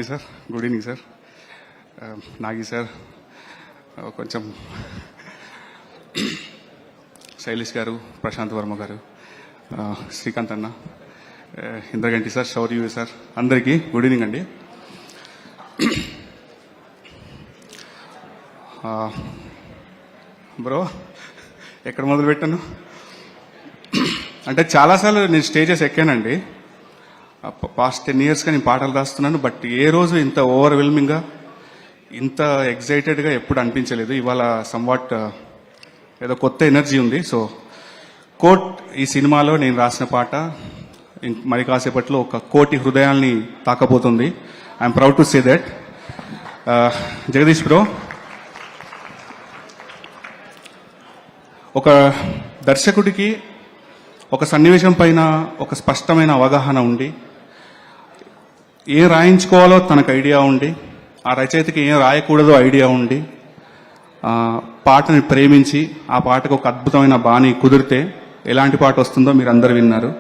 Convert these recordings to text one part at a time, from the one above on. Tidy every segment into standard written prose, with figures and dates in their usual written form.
Sir good evening sir. Nagi sir, కొంచెం శైలేష్ గారు, ప్రశాంత్ వర్మ గారు, శ్రీకాంత్ అన్న, ఇంద్రగంటి సార్, శౌర్య సార్, అందరికీ గుడ్ ఈవినింగ్ అండి. బ్రో ఎక్కడ మొదలు పెట్టాను అంటే చాలాసార్లు నేను స్టేజెస్ ఎక్కానండి. పాస్ట్ 10 yearsగా నేను పాటలు రాస్తున్నాను. బట్ ఏ రోజు ఇంత ఓవర్వెల్మింగ్గా, ఇంత ఎగ్జైటెడ్గా ఎప్పుడు అనిపించలేదు. ఇవాళ సంవాట్ ఏదో కొత్త ఎనర్జీ ఉంది. సో కోట్ ఈ సినిమాలో నేను రాసిన పాట మరి కాసేపట్లో 1 కోటి హృదయాల్ని తాకబోతుంది. I'm proud to say that. Jagadish bro, ఒక దర్శకుడికి ఒక సన్నివేశం పైన ఒక స్పష్టమైన అవగాహన ఉండి, ఏం రాయించుకోవాలో తనకు ఐడియా ఉండి, ఆ రచయితకి ఏం రాయకూడదో ఐడియా ఉండి, పాటని ప్రేమించి ఆ పాటకు ఒక అద్భుతమైన బాణి కుదిరితే ఎలాంటి పాట వస్తుందో మీరు అందరు విన్నారు.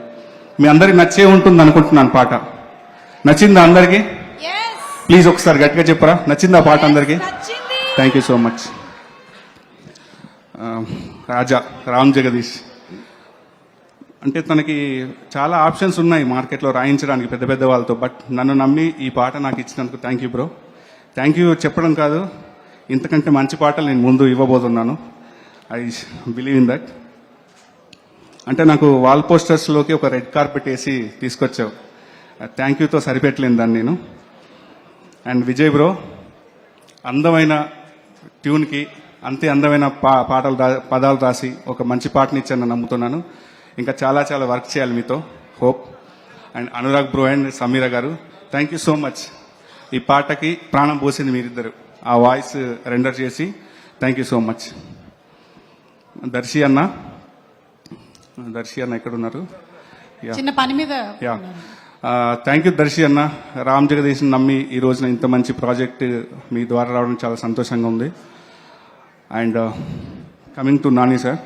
మీ అందరికి నచ్చే ఉంటుంది అనుకుంటున్నాను. పాట నచ్చిందా అందరికీ? ప్లీజ్ ఒకసారి గట్టిగా చెప్పరా, నచ్చిందా పాట అందరికీ? Thank you so much. Raja Ram Jagadish అంటే తనకి చాలా ఆప్షన్స్ ఉన్నాయి మార్కెట్లో రాయించడానికి పెద్ద పెద్ద వాళ్ళతో. బట్ నన్ను నమ్మి ఈ పాట నాకు ఇచ్చినందుకు thank you bro. Thank you చెప్పడం కాదు, ఇంతకంటే మంచి పాటలు నేను ముందు ఇవ్వబోతున్నాను. I believe in that. అంటే నాకు వాల్ పోస్టర్స్లోకి ఒక రెడ్ కార్పెట్ వేసి తీసుకొచ్చావు. థ్యాంక్ యూతో సరిపెట్టలేను దాన్ని నేను. అండ్ విజయ్ బ్రో, అందమైన ట్యూన్కి అంతే అందమైన పదాలు రాసి ఒక మంచి పాటని ఇచ్చాను నమ్ముతున్నాను. ఇంకా చాలా చాలా వర్క్ చేయాలి మీతో, hope. And Anurag bro and Sameera గారు, థ్యాంక్ యూ సో మచ్. ఈ పాటకి ప్రాణం పోసింది మీరిద్దరు, ఆ వాయిస్ రెండర్ చేసి thank you so much. Darshi అన్న ఎక్కడున్నారు? చిన్న పని మీద. థ్యాంక్ యూ దర్శి అన్న. రామ్ జగదీష్ నమ్మి ఈ రోజున ఇంత మంచి ప్రాజెక్ట్ మీ ద్వారా రావడం చాలా సంతోషంగా ఉంది. And coming to Nani sir.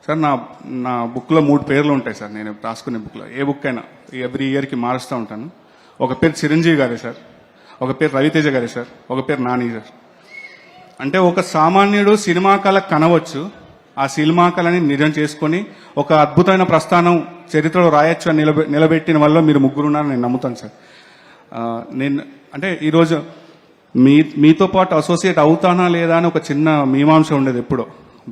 Sir నా బుక్లో 3 పేర్లు ఉంటాయి సార్. నేను రాసుకునే బుక్లో ఏ బుక్ అయినా ఎవ్రీ ఇయర్కి మారుస్తూ ఉంటాను. ఒక పేరు చిరంజీవి గారే సార్, ఒక పేరు రవితేజ గారే సార్, ఒక పేరు నాని సార్. అంటే ఒక సామాన్యుడు సినిమా కళ కనవచ్చు, ఆ సినిమా కళని నిజం చేసుకొని ఒక అద్భుతమైన ప్రస్థానం చరిత్రలో రాయొచ్చు అని నిలబెట్టిన వల్ల మీరు ముగ్గురు ఉన్నారని నేను నమ్ముతాను సార్. నేను అంటే ఈరోజు మీతో పాటు అసోసియేట్ అవుతానా లేదా అని ఒక చిన్న మీమాంస ఉండేది ఎప్పుడో.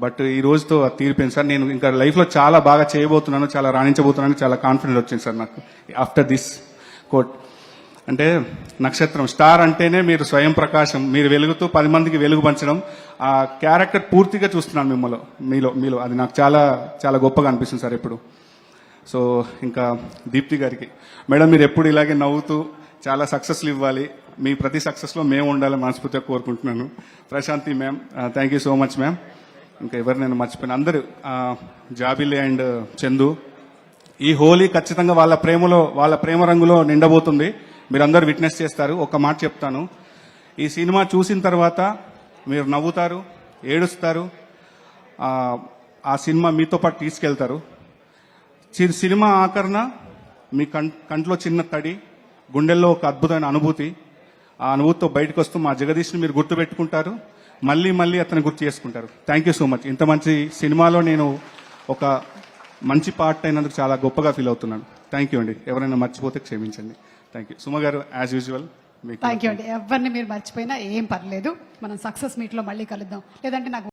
బట్ ఈ రోజుతో తీరిపోయింది సార్. నేను ఇంకా లైఫ్లో చాలా బాగా చేయబోతున్నాను, చాలా రాణించబోతున్నాను, చాలా కాన్ఫిడెంట్ వచ్చింది సార్ నాకు ఆఫ్టర్ దిస్ కోట్. అంటే నక్షత్రం, స్టార్ అంటేనే మీరు స్వయం ప్రకాశం, మీరు వెలుగుతూ 10 మందికి వెలుగు పంచడం, ఆ క్యారెక్టర్ పూర్తిగా చూస్తున్నాను మీలో. అది నాకు చాలా చాలా గొప్పగా అనిపిస్తుంది సార్ ఎప్పుడు. సో ఇంకా దీప్తి గారికి, మేడం మీరు ఎప్పుడు ఇలాగే నవ్వుతూ చాలా సక్సెస్లు ఇవ్వాలి, మీ ప్రతి సక్సెస్లో మేము ఉండాలని మనస్ఫూర్తిగా కోరుకుంటున్నాను. Prashanti ma'am, thank you so much ma'am. ఇంకా ఎవరు నేను మర్చిపోయిన అందరూ, జాబిలి అండ్ చందు. ఈ హోలీ ఖచ్చితంగా వాళ్ళ ప్రేమ రంగులో నిండబోతుంది. మీరందరూ విట్నెస్ చేస్తారు. ఒక మాట చెప్తాను, ఈ సినిమా చూసిన తర్వాత మీరు నవ్వుతారు, ఏడుస్తారు, ఆ సినిమా మీతో పాటు తీసుకెళ్తారు. సినిమా ఆఖరణ మీ కంట్లో చిన్న తడి, గుండెల్లో ఒక అద్భుతమైన అనుభూతి. ఆ అనుభూతితో బయటకు వస్తూ మా జగదీష్ని మీరు గుర్తుపెట్టుకుంటారు, మళ్ళీ అతను గుర్తు చేసుకుంటారు. Thank you so much. ఇంత మంచి సినిమాలో నేను ఒక మంచి పార్ట్ అయినందుకు చాలా గొప్పగా ఫీల్ అవుతున్నాను. థ్యాంక్ యూ అండి. ఎవరైనా మర్చిపోతే క్షమించండి. Thank you. సుమ గారు, యాజ్ యూజువల్. థ్యాంక్ యూ అండి. ఎవరిని మీరు మర్చిపోయినా ఏం పర్లేదు, మనం సక్సెస్ మీట్లో మళ్ళీ కలుద్దాం. లేదంటే నాకు